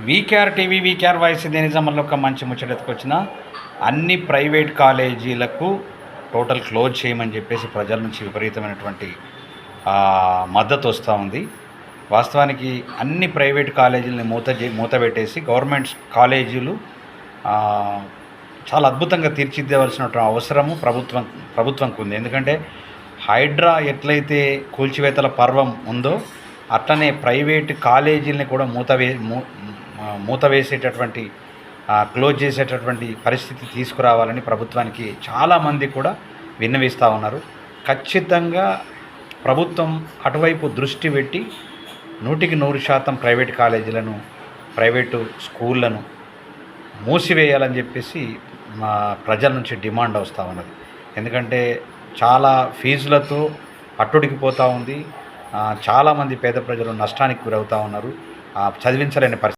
VKR TV VKR voice ఇదే నిజాంలో ఒక మంచి ముచ్చటెత్తుకొచ్చిన అన్ని ప్రైవేట్ కాలేజీలకు టోటల్ క్లోజ్ చేయమని చెప్పేసి ప్రజల నుంచి విపరీతమైనటువంటి మద్దతు వస్తూ ఉంది. వాస్తవానికి అన్ని ప్రైవేట్ కాలేజీలని మూతపెట్టేసి గవర్నమెంట్ కాలేజీలు చాలా అద్భుతంగా తీర్చిదిద్దవలసినటువంటి అవసరము ప్రభుత్వంకు ఉంది. ఎందుకంటే హైడ్రా ఎట్లయితే కూల్చివేతల పర్వం ఉందో అట్లనే ప్రైవేటు కాలేజీలని కూడా మూతవేసేటటువంటి క్లోజ్ చేసేటటువంటి పరిస్థితి తీసుకురావాలని ప్రభుత్వానికి చాలామంది కూడా విన్నవిస్తూ ఉన్నారు. ఖచ్చితంగా ప్రభుత్వం అటువైపు దృష్టి పెట్టి 100% ప్రైవేట్ కాలేజీలను ప్రైవేటు స్కూళ్ళను మూసివేయాలని చెప్పేసి మా ప్రజల నుంచి డిమాండ్ వస్తూ ఉన్నది. ఎందుకంటే చాలా ఫీజులతో అట్టుడికిపోతూ ఉంది. చాలామంది పేద ప్రజలు నష్టానికి గురవుతూ ఉన్నారు. చదివించలేని పరిస్థితి.